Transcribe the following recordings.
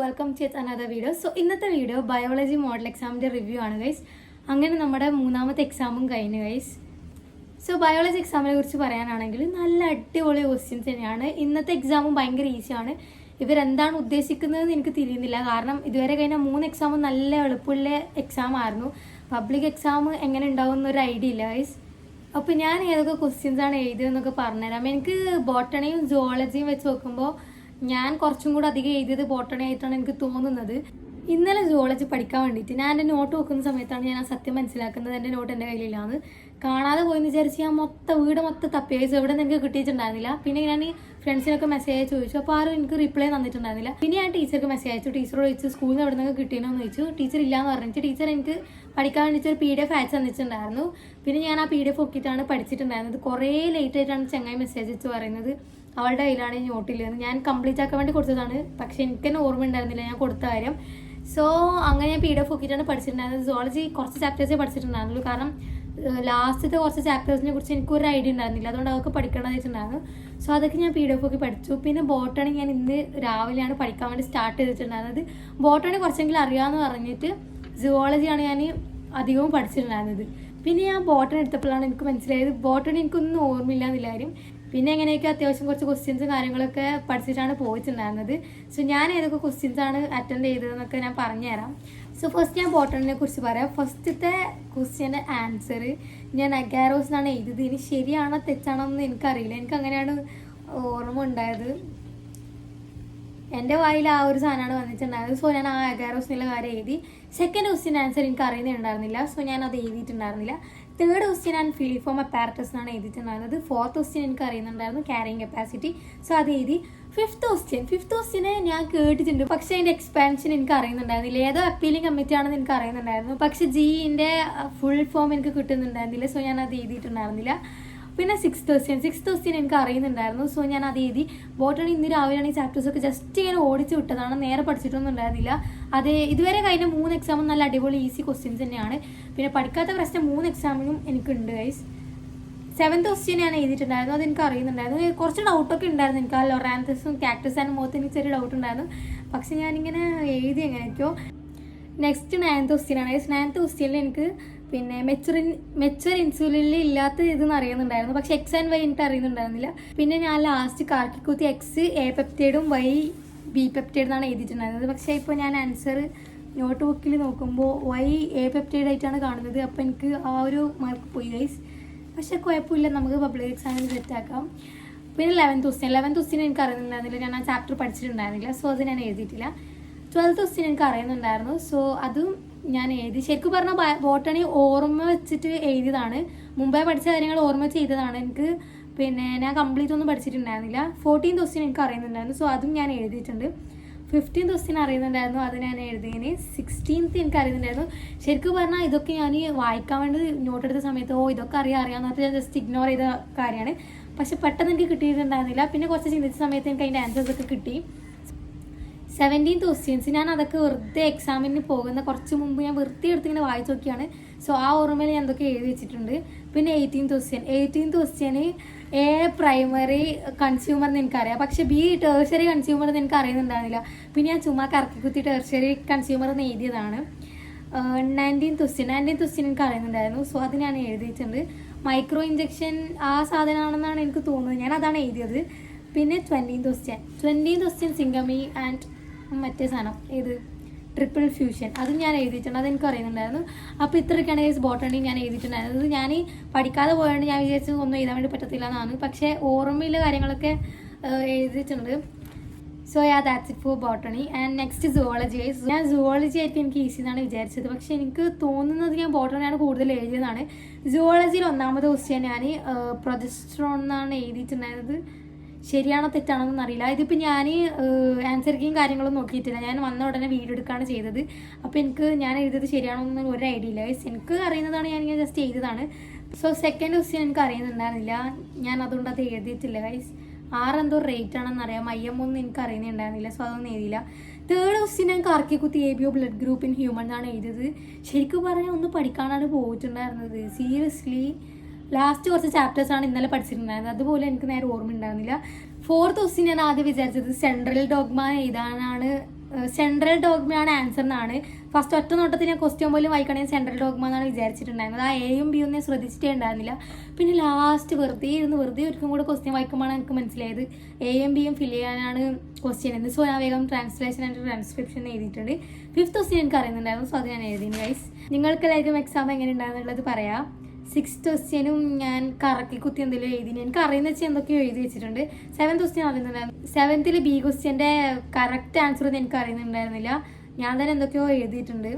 Welcome to another video. So ഇന്നത്തെ video biology model എക്സാമിൻ്റെ review ആണ് ഗൈസ്. അങ്ങനെ നമ്മുടെ മൂന്നാമത്തെ എക്സാമും കഴിഞ്ഞു ഗൈസ്. സോ ബയോളജി എക്സാമിനെ കുറിച്ച് പറയാനാണെങ്കിൽ നല്ല അടിപൊളി ക്വസ്റ്റ്യൻസ് തന്നെയാണ്. ഇന്നത്തെ എക്സാമും ഭയങ്കര ഈസിയാണ്. ഇവരെന്താണ് ഉദ്ദേശിക്കുന്നതെന്ന് എനിക്ക് തിരിയുന്നില്ല. കാരണം ഇതുവരെ കഴിഞ്ഞ 3 എക്സാമും നല്ല എളുപ്പമുള്ള എക്സാം ആയിരുന്നു. പബ്ലിക് എക്സാം എങ്ങനെ ഉണ്ടാവും എന്നൊരു ഐഡിയ ഇല്ല ഗൈസ്. അപ്പോൾ ഞാൻ ഏതൊക്കെ ക്വസ്റ്റ്യൻസാണ് എഴുതിയതെന്നൊക്കെ പറഞ്ഞുതരാം. എനിക്ക് ബോട്ടണിയും സുവോളജിയും വെച്ച് നോക്കുമ്പോൾ ഞാൻ കുറച്ചും കൂടെ അധികം എഴുതിയത് ബോട്ടണി ആയിട്ടാണ് എനിക്ക് തോന്നുന്നത്. ഇന്നലെ സുവോളജി പഠിക്കാൻ വേണ്ടിയിട്ട് ഞാൻ എൻ്റെ നോട്ട് വെക്കുന്ന സമയത്താണ് ഞാൻ ആ സത്യം മനസ്സിലാക്കുന്നത്. എൻ്റെ നോട്ട് എൻ്റെ കയ്യിലില്ലാന്ന് കാണാതെ പോയെന്ന് വിചാരിച്ച് ഞാൻ വീട് മൊത്തം തപ്പി അയച്ചു. എവിടെ നിന്ന് എനിക്ക് കിട്ടിയിട്ടുണ്ടായിരുന്നില്ല. പിന്നെ ഞാൻ ഫ്രണ്ട്സിനൊക്കെ മെസ്സേജ് ചോദിച്ചു. അപ്പോൾ ആരും എനിക്ക് റിപ്ലൈ തന്നിട്ടുണ്ടായിരുന്നില്ല. പിന്നെ ഞാൻ ടീച്ചർക്ക് മെസ്സേജ് അയച്ചു. ടീച്ചറോട് ചോദിച്ചു സ്കൂളിൽ നിന്ന് എവിടെ നിന്ന് കിട്ടിയെന്ന് ചോദിച്ചു. ടീച്ചർ ഇല്ലയെന്ന് പറഞ്ഞിട്ട് ടീച്ചർ എനിക്ക് പഠിക്കാൻ വേണ്ടിയിട്ട് ഒരു PDF അയച്ചു തന്നിട്ടുണ്ടായിരുന്നു. പിന്നെ ഞാൻ ആ PDF നോക്കിയിട്ടാണ് പഠിച്ചിട്ടുണ്ടായിരുന്നത്. കുറേ ലേറ്റ് ആയിട്ടാണ് ചങ്ങായി മെസ്സേജ് അയച്ച് പറയുന്നത് അവളുടെ കയ്യിലാണ് ഈ നോട്ടില്ലെന്ന്. ഞാൻ കംപ്ലീറ്റ് ആക്കാൻ വേണ്ടി കൊടുത്തതാണ്, പക്ഷെ എനിക്ക് തന്നെ ഓർമ്മ ഉണ്ടായിരുന്നില്ല ഞാൻ കൊടുത്ത കാര്യം. സോ അങ്ങനെ ഞാൻ PDF നോക്കിയിട്ടാണ് പഠിച്ചിട്ടുണ്ടായിരുന്നത്. സുവോളജി കുറച്ച് ചാപ്റ്റേഴ്സേ പഠിച്ചിട്ടുണ്ടായിരുന്നുള്ളൂ. കാരണം ലാസ്റ്റത്തെ കുറച്ച് ചാപ്റ്റേഴ്സിനെ കുറിച്ച് എനിക്കൊരു ഐഡിയ ഉണ്ടായിരുന്നില്ല. അതുകൊണ്ട് അതൊക്കെ പഠിക്കണമെന്ന് വെച്ചിട്ടുണ്ടായിരുന്നു. സോ അതൊക്കെ ഞാൻ PDF നോക്കി പഠിച്ചു. പിന്നെ ബോട്ടണി ഞാൻ ഇന്ന് രാവിലെയാണ് പഠിക്കാൻ വേണ്ടി സ്റ്റാർട്ട് ചെയ്തിട്ടുണ്ടായിരുന്നത്. ബോട്ടണി കുറച്ചെങ്കിലും അറിയാമെന്ന് പറഞ്ഞിട്ട് സുവോളജിയാണ് ഞാൻ അധികവും പഠിച്ചിട്ടുണ്ടായിരുന്നത്. പിന്നെ ഞാൻ ബോട്ടണി എടുത്തപ്പോഴാണ് എനിക്ക് മനസ്സിലായത് ബോട്ടണി എനിക്കൊന്നും ഓർമ്മയില്ല എന്നുള്ള കാര്യം. പിന്നെ എങ്ങനെയൊക്കെ അത്യാവശ്യം കുറച്ച് ക്വസ്റ്റ്യൻസും കാര്യങ്ങളൊക്കെ പഠിച്ചിട്ടാണ് പോയിട്ടുണ്ടായിരുന്നത്. സോ ഞാൻ ഏതൊക്കെ ക്വസ്റ്റ്യൻസാണ് അറ്റൻഡ് ചെയ്തതെന്നൊക്കെ ഞാൻ പറഞ്ഞുതരാം. സോ ഫസ്റ്റ് ഞാൻ ബോട്ടണിനെ കുറിച്ച് പറയാം. ഫസ്റ്റത്തെ ക്വസ്റ്റ്യൻ്റെ ആൻസർ ഞാൻ അഗാരോസ് എന്നാണ് എഴുതിയത്. ഇനി ശരിയാണോ തെറ്റാണോ എന്ന് എനിക്കറിയില്ല. എനിക്ക് അങ്ങനെയാണ് ഓർമ്മ ഉണ്ടായത്. എൻ്റെ വായിൽ ആ ഒരു സാധനമാണ് വന്നിട്ടുണ്ടായത്. സോ ഞാൻ ആ അഗാരോസ് എന്നുള്ള കാര്യം എഴുതി. സെക്കൻഡ് ക്വസ്റ്റ്യൻ ആൻസർ എനിക്ക് അറിയുന്നുണ്ടായിരുന്നില്ല. സോ ഞാൻ അത് എഴുതിയിട്ടുണ്ടായിരുന്നില്ല. തേർഡ് ക്വസ്റ്റ്യൻ ഞാൻ ഫിലിഫോം അപ്പാരറ്റസ് എന്നാണ് എഴുതിയിട്ടുണ്ടായിരുന്നത്. ഫോർത്ത് ക്വസ്റ്റ്യൻ എനിക്ക് അറിയുന്നുണ്ടായിരുന്നു ക്യാരിങ് കപ്പാസിറ്റി. സോ അത് എഴുതി. ഫിഫ്ത്ത് ക്വസ്റ്റ്യനെ ഞാൻ കേട്ടിട്ടുണ്ട്, പക്ഷേ അതിൻ്റെ എക്സ്പാൻഷൻ എനിക്ക് അറിയുന്നുണ്ടായിരുന്നില്ല. ഏതോ അപ്പീലിംഗ് കമ്മിറ്റി ആണെന്ന് എനിക്ക് അറിയുന്നുണ്ടായിരുന്നു, പക്ഷേ ജിൻ്റെ ഫുൾ ഫോം എനിക്ക് കിട്ടുന്നുണ്ടായിരുന്നില്ല. സോ ഞാൻ അത് എഴുതിയിട്ടുണ്ടായിരുന്നില്ല. പിന്നെ സിക്സ്ത് ക്വസ്റ്റ്യൻ എനിക്ക് അറിയുന്നുണ്ടായിരുന്നു. സോ ഞാൻ അത് എഴുതി. ബോട്ടണി ഇന്ന് രാവിലെയാണ് ഈ ചാപ്റ്റേഴ്സൊക്കെ ജസ്റ്റ് ഇങ്ങനെ ഓടിച്ച് വിട്ടതാണ്, നേരെ പഠിച്ചിട്ടൊന്നും ഉണ്ടായിരുന്നില്ല. അത് ഇതുവരെ കഴിഞ്ഞ 3 എക്സാമും നല്ല അടിപൊളി ഈസി ക്വസ്റ്റ്യൻസ് തന്നെയാണ്. പിന്നെ പഠിക്കാത്ത പ്രശ്നം 3 എക്സാമിനും എനിക്കുണ്ട് ഗൈസ്. 7th ക്വസ്റ്റ്യൻ ഞാൻ എഴുതിയിട്ടുണ്ടായിരുന്നു. അത് എനിക്ക് അറിയുന്നുണ്ടായിരുന്നു. കുറച്ച് ഡൗട്ടൊക്കെ ഉണ്ടായിരുന്നു എനിക്ക്. ആ ലൊറാന്തസും കാക്ടസ് ആൻഡ് മുഖത്ത് എനിക്ക് ചെറിയ ഡൗട്ട് ഉണ്ടായിരുന്നു, പക്ഷെ ഞാനിങ്ങനെ എഴുതി എങ്ങനെയൊക്കെയോ. നെക്സ്റ്റ് 9th ക്വസ്റ്റ്യൻ ആണ്. 9th ക്വസ്റ്റ്യനിൽ എനിക്ക് പിന്നെ മെച്ചർ ഇൻസുലിനിൽ ഇല്ലാത്ത ഇതെന്ന് അറിയുന്നുണ്ടായിരുന്നു, പക്ഷെ X and Y എനിക്ക് അറിയുന്നുണ്ടായിരുന്നില്ല. പിന്നെ ഞാൻ ലാസ്റ്റ് കാർക്കിക്കുത്തി X A പെപ്റ്റൈഡും Y B പെപ്റ്റൈഡ് എന്നാണ് എഴുതിയിട്ടുണ്ടായിരുന്നത്. പക്ഷേ ഇപ്പോൾ ഞാൻ ആൻസർ നോട്ട് ബുക്കിൽ നോക്കുമ്പോൾ Y A പെപ്റ്റൈഡ് ആയിട്ടാണ് കാണുന്നത്. അപ്പോൾ എനിക്ക് ആ ഒരു മാർക്ക് പോയി ഗൈസ്. പക്ഷേ കുഴപ്പമില്ല, നമുക്ക് പബ്ലിക് എക്സാമിന് സെറ്റാക്കാം. പിന്നെ 11th ക്വസ്റ്റ്യൻ എനിക്ക് അറിയുന്നുണ്ടായിരുന്നില്ല. ഞാൻ ആ ചാപ്റ്റർ പഠിച്ചിട്ടുണ്ടായിരുന്നില്ല. സോ അത് ഞാൻ എഴുതിയിട്ടില്ല. 12th ക്വസ്റ്റ്യൻ എനിക്ക് അറിയുന്നുണ്ടായിരുന്നു. സോ അതും ഞാൻ എഴുതി. ശരിക്കും പറഞ്ഞാൽ ബോട്ടണി ഓർമ്മ വെച്ചിട്ട് എഴുതിയതാണ്. മുമ്പേ പഠിച്ച കാര്യങ്ങൾ ഓർമ്മ ചെയ്തതാണ്. എനിക്ക് പിന്നെ ഞാൻ കംപ്ലീറ്റ് ഒന്നും പഠിച്ചിട്ടുണ്ടായിരുന്നില്ല. 14th ക്വസ്റ്റ്യൻ എനിക്ക് അറിയുന്നുണ്ടായിരുന്നു. സോ അതും ഞാൻ എഴുതിയിട്ടുണ്ട്. 15th ക്വസ്റ്റ്യൻ അറിയുന്നുണ്ടായിരുന്നു, അത് ഞാൻ എഴുതിയതിന്. 16th എനിക്ക് അറിയുന്നുണ്ടായിരുന്നു. ശരിക്കും പറഞ്ഞാൽ ഇതൊക്കെ ഞാൻ വായിക്കാൻ വേണ്ടി നോട്ട് എടുത്ത സമയത്ത് ഇതൊക്കെ അറിയാമെന്ന് പറഞ്ഞാൽ ഞാൻ ജസ്റ്റ് ഇഗ്നോർ ചെയ്ത കാര്യമാണ്. പക്ഷെ പെട്ടെന്ന് എനിക്ക് കിട്ടിയിട്ടുണ്ടായിരുന്നില്ല. പിന്നെ കുറച്ച് ചിന്തിച്ച സമയത്ത് എനിക്ക് അതിൻ്റെ ആൻസേഴ്സൊക്കെ കിട്ടി. 17th ക്വസ്റ്റ്യൻസ് ഞാൻ അതൊക്കെ വെറുതെ എക്സാമിന് പോകുന്ന കുറച്ച് മുമ്പ് ഞാൻ വെറുതെ എടുത്തിങ്ങനെ വായിച്ചു നോക്കിയാണ്. സോ ആ ഓർമ്മയിൽ ഞാൻ എന്തൊക്കെ എഴുതി വെച്ചിട്ടുണ്ട്. പിന്നെ 18th question A primary consumer എന്ന് എനിക്കറിയാം, പക്ഷെ B ടേഴ്സറി കൺസ്യൂമർ എന്ന് എനിക്ക് അറിയുന്നുണ്ടായിരുന്നില്ല. പിന്നെ ഞാൻ ചുമ്മാ കറക്കിക്കുത്തി ടേഴ്സറി കൺസ്യൂമർ എന്ന് എഴുതിയതാണ്. 19th ക്വസ്റ്റ്യൻ എനിക്ക് അറിയുന്നുണ്ടായിരുന്നു. സോ അത് ഞാൻ എഴുതിയിട്ടുണ്ട്. മൈക്രോ ഇഞ്ചക്ഷൻ ആ സാധനമാണെന്നാണ് എനിക്ക് തോന്നുന്നത്, ഞാൻ അതാണ് എഴുതിയത്. പിന്നെ 20th ക്വസ്റ്റ്യൻ സിംഗമി ആൻഡ് മറ്റേ സാധനം ട്രിപ്പിൾ ഫ്യൂഷൻ അതും ഞാൻ എഴുതിയിട്ടുണ്ട്, അതെനിക്ക് അറിയുന്നുണ്ടായിരുന്നു. അപ്പോൾ ഇത്രയൊക്കെയാണ് ബോട്ടണി ഞാൻ എഴുതിയിട്ടുണ്ടായിരുന്നത്. ഞാൻ പഠിക്കാതെ പോയതുകൊണ്ട് ഞാൻ വിചാരിച്ചു ഒന്നും എഴുതാൻ വേണ്ടി പറ്റത്തില്ല എന്നാണ്, പക്ഷേ ഓർമ്മയിലെ കാര്യങ്ങളൊക്കെ എഴുതിയിട്ടുണ്ട്. So that's it for botany. And next zoology. ഞാൻ സുവോളജി ആയിരിക്കും എനിക്ക് ഈസി എന്നാണ് വിചാരിച്ചത്, പക്ഷേ എനിക്ക് തോന്നുന്നത് ഞാൻ ബോട്ടണിയാണ് കൂടുതൽ എഴുതിയതാണ്. സുവോളജിയിൽ 1ാമത്തെ ക്വസ്റ്റ്യൻ ഞാൻ പ്രൊജസ്ട്രോൺ എന്നാണ് എഴുതിയിട്ടുണ്ടായിരുന്നത്. ശരിയാണോ തെറ്റാണോ എന്നൊന്നും അറിയില്ല. ഇതിപ്പോൾ ഞാൻ ആൻസർ കീയും കാര്യങ്ങളും നോക്കിയിട്ടില്ല. ഞാൻ വന്ന ഉടനെ വീഡിയോ എടുക്കുകയാണ് ചെയ്തത്. അപ്പോൾ എനിക്ക് ഞാൻ എഴുതിയത് ശരിയാണോ എന്നൊന്നും ഒരു ഐഡിയ ഇല്ല. എനിക്ക് അറിയുന്നതാണ് ഞാൻ ജസ്റ്റ് ചെയ്തതാണ്. സോ സെക്കൻഡ് ക്വസ്റ്റ്യൻ എനിക്ക് അറിയുന്നുണ്ടായിരുന്നില്ല, ഞാൻ അതുകൊണ്ട് അത് എഴുതിയിട്ടില്ല ഗൈസ്. 6 എന്തോ റേറ്റ് ആണെന്ന് അറിയാം, IM1 എനിക്ക് അറിയുന്നുണ്ടായിരുന്നില്ല. സോ അതൊന്നും എഴുതിയില്ല. തേർഡ് ക്വസ്റ്റ്യൻ ഞാൻ കാർക്കിക്കുത്തി ABO blood group in human എന്നാണ് എഴുതിയത്. ശരിക്കും പറഞ്ഞാൽ ഒന്ന് പഠിക്കാനാണ് പോയിട്ടുണ്ടായിരുന്നത്. സീരിയസ്ലി ലാസ്റ്റ് കുറച്ച് ചാപ്റ്റേഴ്സാണ് ഇന്നലെ പഠിച്ചിട്ടുണ്ടായിരുന്നത്, അതുപോലെ എനിക്ക് നേരെ ഓർമ്മ ഉണ്ടായിരുന്നില്ല. ഫോർത്ത് ക്വസ്റ്റ്യൻ ഞാൻ ആദ്യം വിചാരിച്ചത് സെൻട്രൽ ഡോഗ്മയാണ് ആൻസർ എന്നാണ്. ഫസ്റ്റ് ഒറ്റ നോട്ടത്തിൽ ഞാൻ ക്വസ്റ്റ്യൻ പോലും വായിക്കണമെങ്കിൽ സെൻട്രൽ ഡോഗ്മ എന്നാണ് വിചാരിച്ചിട്ടുണ്ടായിരുന്നത്. ആ എയും ബിയും ഞാൻ ശ്രദ്ധിച്ചിട്ടേ ഉണ്ടായിരുന്നില്ല. പിന്നെ ലാസ്റ്റ് വെറുതെ ഒരിക്കലും കൂടെ ക്വസ്റ്റ്യൻ വായിക്കുമ്പോഴാണ് എനിക്ക് മനസ്സിലായത് എയും ബിയും ഫിൽ ചെയ്യാനാണ് ക്വസ്റ്റ്യൻ എന്ന്. സോ ഞാൻ വേഗം ട്രാൻസ്ലേഷൻ ആൻഡ് ട്രാൻസ്ക്രിപ്ഷൻ എഴുതിയിട്ടുണ്ട്. ഫിഫ്ത്ത് ക്വസ്റ്റ്യൻ എനിക്ക് അറിയുന്നുണ്ടായിരുന്നു. സോ അത് ഞാൻ എഴുതി. ഗൈസ്, നിങ്ങൾക്കെല്ലാവർക്കും എക്സാം എങ്ങനെ ഉണ്ടാകുന്നുള്ളത് പറയാം. സിക്സ്ത് ക്വസ്റ്റ്യനും ഞാൻ കറക്കി കുത്തി എന്തെങ്കിലും എഴുതി. എനിക്ക് അറിയുന്ന വെച്ചാൽ എന്തൊക്കെയോ എഴുതി വെച്ചിട്ടുണ്ട്. സെവൻത് ക്വസ്റ്റ്യൻ അറിയുന്നുണ്ടായിരുന്നു. സെവൻത്തിൽ ബി ക്വസ്റ്റ്യൻ്റെ കറക്റ്റ് ആൻസർ ഒന്നും എനിക്ക് അറിയുന്നുണ്ടായിരുന്നില്ല. ഞാൻ തന്നെ എന്തൊക്കെയോ എഴുതിയിട്ടുണ്ട്.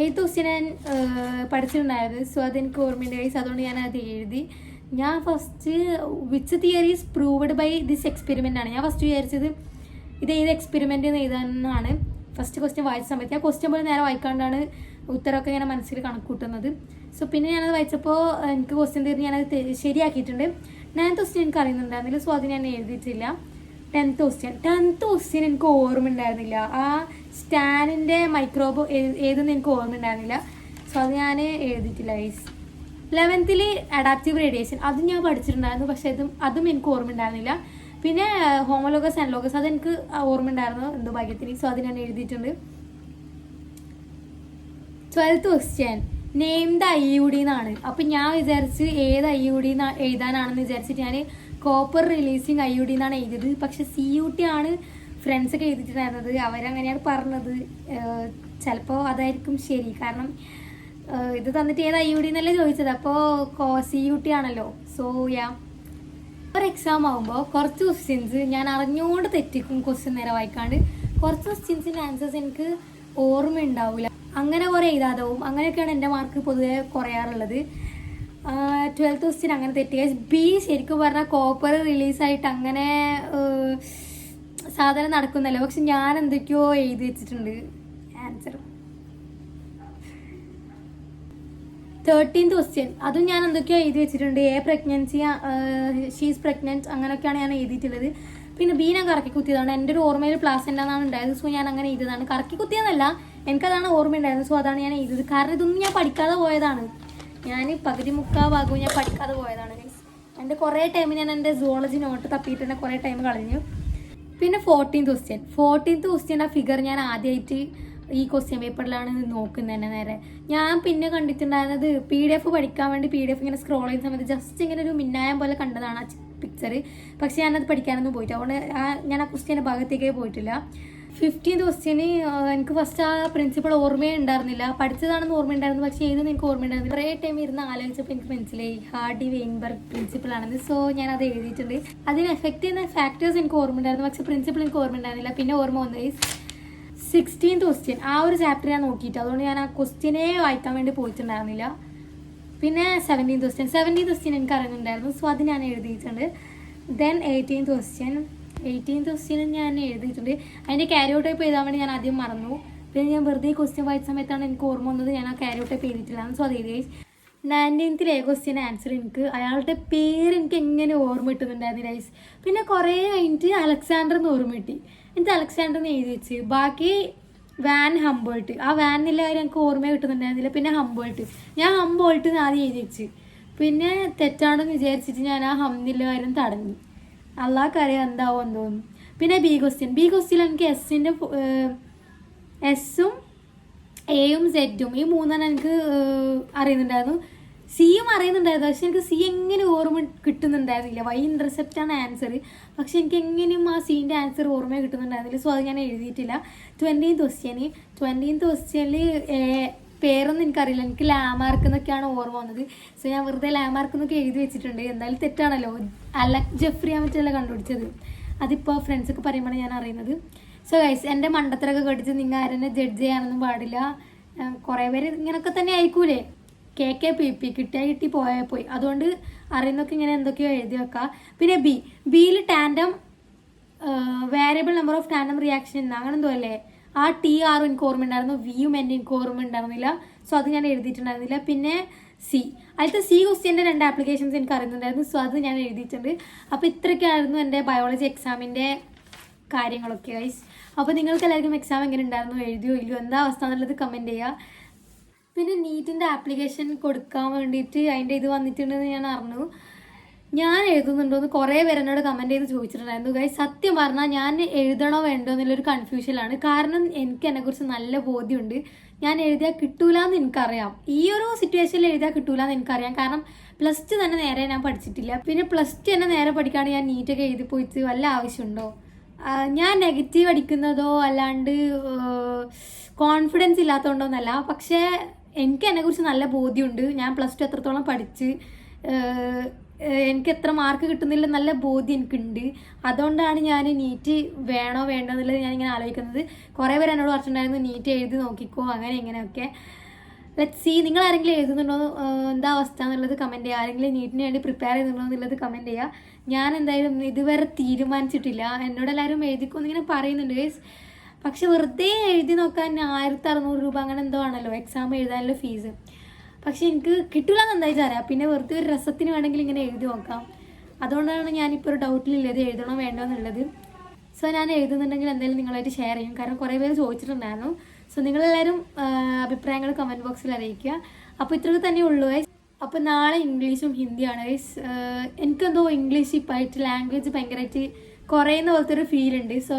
എയ്ത്ത് ക്വസ്റ്റ്യൻ ഞാൻ പഠിച്ചിട്ടുണ്ടായിരുന്നു. സോ അതെനിക്ക് ഓർമ്മയുണ്ട് ഗൈസ്. അതുകൊണ്ട് ഞാൻ അത് എഴുതി. ഞാൻ first which theory is proved by this experiment ആണ്. ഞാൻ ഫസ്റ്റ് വിചാരിച്ചത് ഇത് ഏത് എക്സ്പെരിമെൻ്റ് എന്ന് എഴുതാനാണ്. ഫസ്റ്റ് ക്വസ്റ്റ്യൻ വായിച്ച സമയത്ത് ഞാൻ ക്വസ്റ്റ്യൻ പോലും നേരെ വായിക്കാണ്ടാണ് ഉത്തരമൊക്കെ ഇങ്ങനെ മനസ്സിൽ കണക്ക് കൂട്ടുന്നത്. സോ പിന്നെ ഞാനത് വായിച്ചപ്പോൾ എനിക്ക് ക്വസ്റ്റ്യൻ തീർന്ന് ഞാനത് ശരിയാക്കിയിട്ടുണ്ട്. നയൻത്ത് ക്വസ്റ്റ്യൻ എനിക്ക് അറിയുന്നുണ്ടായിരുന്നില്ല. സോ അത് ഞാൻ എഴുതിയിട്ടില്ല. ടെൻത്ത് ക്വസ്റ്റ്യൻ എനിക്ക് ഓർമ്മ ഉണ്ടായിരുന്നില്ല. ആ സ്റ്റാനിൻ്റെ മൈക്രോബ് ഏതെന്ന് എനിക്ക് ഓർമ്മ ഉണ്ടായിരുന്നില്ല. സോ അത് ഞാൻ എഴുതിയിട്ടില്ല ഗൈസ്. 11th അഡാപ്റ്റീവ് റേഡിയേഷൻ അതും ഞാൻ പഠിച്ചിട്ടുണ്ടായിരുന്നു. പക്ഷേ അതും എനിക്ക് ഓർമ്മ ഉണ്ടായിരുന്നില്ല. പിന്നെ ഹോമോലോഗസ് ആൻഡ്ലോഗസ് അതെനിക്ക് ഓർമ്മ ഉണ്ടായിരുന്നു എന്തോ ഭാഗ്യത്തിന്. സോ അത് ഞാൻ എഴുതിയിട്ടുണ്ട്. 12th question name the IUD എന്നാണ്. അപ്പം ഞാൻ വിചാരിച്ച് ഏത് IUD എഴുതാനാണെന്ന് വിചാരിച്ചിട്ട് ഞാൻ കോപ്പർ റിലീസിങ് IUD എന്നാണ് എഴുതിയത്. പക്ഷെ CUT ആണ് ഫ്രണ്ട്സൊക്കെ എഴുതിയിട്ടുണ്ടായിരുന്നത്. അവരങ്ങനെയാണ് പറഞ്ഞത്. ചിലപ്പോൾ അതായിരിക്കും ശരി. കാരണം ഇത് തന്നിട്ട് ഏത് IUD എന്നല്ലേ ചോദിച്ചത്. അപ്പോൾ CUT ആണല്ലോ. സോ ഒരു എക്സാം ആകുമ്പോൾ കുറച്ച് ക്വസ്റ്റ്യൻസ് ഞാൻ അറിഞ്ഞുകൊണ്ട് തെറ്റിക്കും. ക്വസ്റ്റ്യൻ നേരെ വായിക്കാണ്ട് കുറച്ച് ക്വസ്റ്റ്യൻസിൻ്റെ ആൻസേഴ്സ് എനിക്ക് ഓർമ്മ ഉണ്ടാവില്ല. അങ്ങനെ കുറേ എഴുതാതാവും. അങ്ങനെയൊക്കെയാണ് എൻ്റെ മാർക്ക് പൊതുവെ കുറയാറുള്ളത്. 12th ക്വസ്റ്റ്യൻ അങ്ങനെ തെറ്റിയ. ബി ശരിക്കും പറഞ്ഞാൽ കോപ്പർ റിലീസായിട്ട് അങ്ങനെ സാധനം നടക്കുന്നല്ലോ. പക്ഷെ ഞാൻ എന്തൊക്കെയോ എഴുതി വെച്ചിട്ടുണ്ട് ആൻസർ. 13th ക്വസ്റ്റ്യൻ അതും ഞാൻ എന്തൊക്കെയോ എഴുതി വെച്ചിട്ടുണ്ട്. പ്രഗ്നൻസി ഷീസ് പ്രഗ്നൻറ്റ് അങ്ങനെയൊക്കെയാണ് ഞാൻ എഴുതിയിട്ടുള്ളത്. പിന്നെ ബി ഞാൻ കറക്കി കുത്തിയതാണ്. എൻ്റെ ഒരു ഓർമ്മയിൽ പ്ലാസെൻ്റ എന്നാണ് ഉണ്ടായത്. സോ ഞാൻ അങ്ങനെ എഴുതിയതാണ്. കറക്കി കുത്തിയതല്ല, എനിക്കതാണ് ഓർമ്മ ഉണ്ടായിരുന്നത്. സോ അതാണ് ഞാൻ എഴുതിയത്. കാരണം ഇതൊന്നും ഞാൻ പഠിക്കാതെ പോയതാണ്. ഞാൻ പകുതി മുക്കാൽ ഭാഗവും ഞാൻ പഠിക്കാതെ പോയതാണ്. എൻ്റെ കുറേ ടൈം ഞാൻ എൻ്റെ സുവോളജി നോട്ട് തപ്പിയിട്ട് തന്നെ കുറേ ടൈം കളഞ്ഞു. പിന്നെ 14th ക്വസ്റ്റ്യൻ ആ ഫിഗർ ഞാൻ ആദ്യമായിട്ട് ഈ ക്വസ്റ്റ്യൻ പേപ്പറിലാണ് നോക്കുന്നത് തന്നെ നേരെ. ഞാൻ പിന്നെ കണ്ടിട്ടുണ്ടായിരുന്നത് PDF പഠിക്കാൻ വേണ്ടി PDF ഇങ്ങനെ സ്ക്രോൾ ചെയ്യുന്ന സമയത്ത് ജസ്റ്റ് ഇങ്ങനെ ഒരു മിന്നായം പോലെ കണ്ടതാണ് ആ പിക്ചർ. പക്ഷെ ഞാനത് പഠിക്കാനൊന്നും പോയിട്ട് അതുകൊണ്ട് ഞാൻ ആ ക്വസ്റ്റ്യൻ്റെ ഭാഗത്തേക്കേ പോയിട്ടില്ല. 15th ക്വസ്റ്റ്യന് എനിക്ക് ഫസ്റ്റ് ആ പ്രിൻസിപ്പൾ ഓർമ്മയേ ഉണ്ടായിരുന്നില്ല. പഠിച്ചതാണെന്ന് ഓർമ്മയുണ്ടായിരുന്നു, പക്ഷേ ഏതൊന്നും എനിക്ക് ഓർമ്മ ഉണ്ടായിരുന്നില്ല. കുറേ ടൈം ഇരുന്ന് ആലോചിച്ചപ്പോൾ എനിക്ക് മനസ്സിലായി ഹാർഡി വെയിൻബർഗ് പ്രിൻസിപ്പളാണെന്ന്. സോ ഞാൻ അത് എഴുതിയിട്ടുണ്ട്. അതിന് എഫക്റ്റ് ചെയ്യുന്ന ഫാക്ടേഴ്സ് എനിക്ക് ഓർമ്മ ഉണ്ടായിരുന്നു, പക്ഷേ പ്രിൻസിപ്പൾ എനിക്ക് ഓർമ്മ ഉണ്ടായിരുന്നില്ല. പിന്നെ ഓർമ്മ വന്നു 16th ക്വസ്റ്റ്യൻ ആ ഒരു ചാപ്റ്റർ ഞാൻ നോക്കിയിട്ട് അതുകൊണ്ട് ഞാൻ ആ ക്വസ്റ്റ്യനെ വായിക്കാൻ വേണ്ടി പോയിട്ടുണ്ടായിരുന്നില്ല. പിന്നെ 17th ക്വസ്റ്റ്യൻ എനിക്ക് അറിയുന്നുണ്ടായിരുന്നു. സോ അത് ഞാൻ എഴുതിയിട്ടുണ്ട്. ദെൻ 18th ക്വസ്റ്റ്യൻ ഞാൻ എഴുതിയിട്ടുണ്ട്. അതിൻ്റെ ക്യാരി ഔട്ട് ടൈപ്പ് എഴുതാൻ വേണ്ടി ഞാൻ ആദ്യം മറന്നു. പിന്നെ ഞാൻ വെറുതെ ക്വസ്റ്റ്യൻ വായിച്ച സമയത്താണ് എനിക്ക് ഓർമ്മ വന്നത് ഞാൻ ആ ക്യാരി ഔട്ട് ടൈപ്പ് എഴുതിയിട്ടില്ല. സോ അത് എഴുതി. 19th ക്വസ്റ്റ്യൻ ആൻസർ എനിക്ക് അയാളുടെ പേര് എനിക്ക് എങ്ങനെ ഓർമ്മ കിട്ടുന്നുണ്ടായിരുന്നു ഗൈസ്. പിന്നെ കുറേ കഴിഞ്ഞിട്ട് അലക്സാണ്ടർ എന്ന് ഓർമ്മ കിട്ടി. എനിക്ക് അലക്സാണ്ടർ എന്ന് എഴുതി വെച്ച്. ബാക്കി വാൻ ഹംബോൾട്ട് ആ വാനിലെ കാര്യം എനിക്ക് ഓർമ്മ കിട്ടുന്നുണ്ടായിരുന്നില്ല. പിന്നെ ഹംബോൾട്ട് ഞാൻ ഹംബോൾട്ട് എന്ന് ആദ്യം എഴുതി വെച്ച്. പിന്നെ തെറ്റാണെന്ന് വിചാരിച്ചിട്ട് ഞാൻ ആ ഹംന്നിലെ കാര്യം തടഞ്ഞു. അള്ളാഹ്ക്കറിയാം എന്താവും എന്ന് തോന്നുന്നു. പിന്നെ ബി ക്വസ്റ്റ്യൻ എനിക്ക് എസ്സും എയും സെഡും ഈ മൂന്നെണ്ണം എനിക്ക് അറിയുന്നുണ്ടായിരുന്നു. സിയും അറിയുന്നുണ്ടായിരുന്നു, പക്ഷെ എനിക്ക് സി എങ്ങനെ ഓർമ്മ കിട്ടുന്നുണ്ടായിരുന്നില്ല. വൈ ഇൻ്റർസെപ്റ്റാണ് ആൻസർ, പക്ഷെ എനിക്ക് എങ്ങനെയും ആ സീൻ്റെ ആൻസർ ഓർമ്മ കിട്ടുന്നുണ്ടായിരുന്നില്ല. സോ അത് ഞാൻ എഴുതിയിട്ടില്ല. 20th ക്വസ്റ്റ്യനിൽ പേരൊന്നും എനിക്കറിയില്ല. എനിക്ക് ലാമാർക്ക് എന്നൊക്കെയാണ് ഓർമ്മ വന്നത്. സോ ഞാൻ വെറുതെ ലാമാർക്ക് എന്നൊക്കെ എഴുതി വെച്ചിട്ടുണ്ട്. എന്തായാലും തെറ്റാണല്ലോ. അലക് ജെഫ്രിയാ മറ്റല്ല കണ്ടുപിടിച്ചത്. അതിപ്പോൾ ഫ്രണ്ട്സൊക്കെ പറയുമ്പോഴാണ് ഞാൻ അറിയുന്നത്. സോ ഗൈസ്, എൻ്റെ മണ്ടത്തരൊക്കെ കടിച്ച് നിങ്ങൾ ആരെന്നെ ജഡ്ജ് ചെയ്യാനൊന്നും പാടില്ല. കുറേ പേര് ഇങ്ങനെയൊക്കെ തന്നെ ആയിക്കൂലേ. KKPP കിട്ടി പോയി. അതുകൊണ്ട് അറിയുന്നൊക്കെ ഇങ്ങനെ എന്തൊക്കെയോ എഴുതി വെക്കാം. പിന്നെ ബിയിൽ tandem variable number of tandem reaction അങ്ങനെ എന്തോ അല്ലേ. ആ TR എനിക്ക് ഓർമ്മ ഉണ്ടായിരുന്നു, വിയും എൻ്റെ എനിക്ക് ഓർമ്മ ഉണ്ടായിരുന്നില്ല. സോ അത് ഞാൻ എഴുതിയിട്ടുണ്ടായിരുന്നില്ല. പിന്നെ അതിലത്തെ C ക്വസ്റ്റ്യൻ്റെ 2 ആപ്ലിക്കേഷൻസ് എനിക്ക് അറിയുന്നുണ്ടായിരുന്നു. സോ അത് ഞാൻ എഴുതിയിട്ടുണ്ട്. അപ്പോൾ ഇത്രയൊക്കെയായിരുന്നു എൻ്റെ ബയോളജി എക്സാമിൻ്റെ കാര്യങ്ങളൊക്കെ ഗൈസ്. അപ്പോൾ നിങ്ങൾക്ക് എല്ലാവർക്കും എക്സാം എങ്ങനെ ഉണ്ടായിരുന്നു, എഴുതിയോ ഇല്ലയോ, എന്താ അവസ്ഥ എന്നുള്ളത് കമൻറ്റ് ചെയ്യുക. പിന്നെ നീറ്റിൻ്റെ ആപ്ലിക്കേഷൻ കൊടുക്കാൻ വേണ്ടിയിട്ട് അതിൻ്റെ ഇത് വന്നിട്ടുണ്ടെന്ന് ഞാൻ അറിഞ്ഞു. ഞാൻ എഴുതുന്നുണ്ടോയെന്ന് കുറേ പേര് എന്നോട് കമൻറ്റ് ചെയ്ത് ചോദിച്ചിട്ടുണ്ടായിരുന്നു ഗൈസ്. സത്യം പറഞ്ഞാൽ ഞാൻ എഴുതണോ വേണ്ടോ എന്നുള്ളൊരു കൺഫ്യൂഷനിലാണ്. കാരണം എനിക്ക് എന്നെക്കുറിച്ച് നല്ല ബോധ്യമുണ്ട്. ഞാൻ എഴുതിയാൽ കിട്ടൂല എന്ന് എനിക്കറിയാം. ഈ ഒരു സിറ്റുവേഷനിൽ എഴുതിയാൽ കിട്ടൂല എന്ന് എനിക്കറിയാം. കാരണം +2 തന്നെ നേരെ ഞാൻ പഠിച്ചിട്ടില്ല. പിന്നെ +2 തന്നെ നേരെ പഠിക്കാണ്ട് ഞാൻ നീറ്റൊക്കെ എഴുതി പോയിട്ട് വല്ല ആവശ്യമുണ്ടോ? ഞാൻ നെഗറ്റീവ് അടിക്കുന്നതോ അല്ലാണ്ട് കോൺഫിഡൻസ് ഇല്ലാത്തതുകൊണ്ടോന്നല്ല. പക്ഷേ എനിക്ക് എന്നെക്കുറിച്ച് നല്ല ബോധ്യമുണ്ട്. ഞാൻ +2 എത്രത്തോളം പഠിച്ച് എനിക്ക് എത്ര മാർക്ക് കിട്ടുന്നില്ല നല്ല ബോധ്യം എനിക്കുണ്ട്. അതുകൊണ്ടാണ് ഞാൻ നീറ്റ് വേണോ വേണ്ടോ എന്നുള്ളത് ഞാനിങ്ങനെ ആലോചിക്കുന്നത്. കുറേ പേര് എന്നോട് പറഞ്ഞിട്ടുണ്ടായിരുന്നു നീറ്റ് എഴുതി നോക്കിക്കോ അങ്ങനെ ഇങ്ങനെയൊക്കെ. Let's see. നിങ്ങൾ ആരെങ്കിലും എഴുതുന്നുണ്ടോ, എന്താ അവസ്ഥ എന്നുള്ളത് കമൻറ്റ് ചെയ്യുക. ആരെങ്കിലും നീറ്റിന് വേണ്ടി പ്രിപ്പയർ ചെയ്യുന്നുണ്ടോ എന്നുള്ളത് കമൻറ്റ് ചെയ്യുക. ഞാൻ എന്തായാലും ഇതുവരെ തീരുമാനിച്ചിട്ടില്ല. എന്നോട് എല്ലാവരും എഴുതിക്കോ എന്നിങ്ങനെ പറയുന്നുണ്ട് ഗൈസ്. പക്ഷെ വെറുതെ എഴുതി നോക്കാൻ 1600 രൂപ അങ്ങനെ എന്തോ ആണല്ലോ എക്സാം എഴുതാനുള്ള ഫീസ്. പക്ഷെ എനിക്ക് കിട്ടില്ല എന്ന് എന്തായാലും അറിയാം. പിന്നെ വെറുതെ ഒരു രസത്തിന് വേണമെങ്കിൽ ഇങ്ങനെ എഴുതി നോക്കാം. അതുകൊണ്ടാണ് ഞാനിപ്പോൾ ഒരു ഡൗട്ടിലില്ലത് എഴുതണോ വേണ്ടോ എന്നുള്ളത്. സോ ഞാൻ എഴുതുന്നുണ്ടെങ്കിൽ എന്തായാലും നിങ്ങളായിട്ട് ഷെയർ ചെയ്യും. കാരണം കുറേ പേര് ചോദിച്ചിട്ടുണ്ടായിരുന്നു. സോ നിങ്ങളെല്ലാവരും അഭിപ്രായങ്ങൾ കമൻറ്റ് ബോക്സിൽ അറിയിക്കുക. അപ്പോൾ ഇത്രയൊക്കെ തന്നെ ഉള്ളൂ ഗൈസ്. അപ്പോൾ നാളെ ഇംഗ്ലീഷും ഹിന്ദിയാണ് ഗൈസ്. എനിക്കെന്തോ ഇംഗ്ലീഷ് ഇപ്പായിട്ട് ലാംഗ്വേജ് ഭയങ്കരമായിട്ട് കുറയുന്ന പോലത്തെ ഒരു ഫീൽ ഉണ്ട്. സോ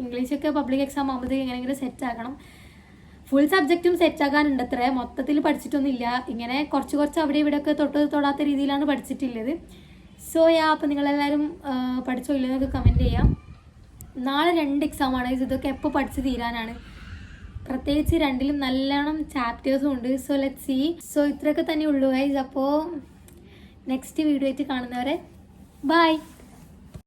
ഇംഗ്ലീഷൊക്കെ പബ്ലിക് എക്സാം ആകുമ്പോഴത്തേക്ക് എങ്ങനെയെങ്കിലും സെറ്റ് ആക്കണം. ഫുൾ സബ്ജക്റ്റും സെറ്റ് ആക്കാനുണ്ട്. അത്ര മൊത്തത്തിൽ പഠിച്ചിട്ടൊന്നുമില്ല. ഇങ്ങനെ കുറച്ച് അവിടെ ഇവിടെയൊക്കെ തൊടാത്ത രീതിയിലാണ് പഠിച്ചിട്ടുള്ളത്. സോ അപ്പോൾ നിങ്ങളെല്ലാവരും പഠിച്ചോ ഇല്ലെന്നൊക്കെ കമൻറ്റ് ചെയ്യാം. നാളെ 2 എക്സാമാണ്. ഇതൊക്കെ എപ്പോൾ പഠിച്ച് തീരാനാണ്. പ്രത്യേകിച്ച് 2ലും നല്ലോണം ചാപ്റ്റേഴ്സും ഉണ്ട്. So let's see. സോ ഇത്രയൊക്കെ തന്നെ ഉള്ളൂ ഗൈസ്. അപ്പോൾ നെക്സ്റ്റ് വീഡിയോ ആയിട്ട് കാണുന്നവരെ ബൈ.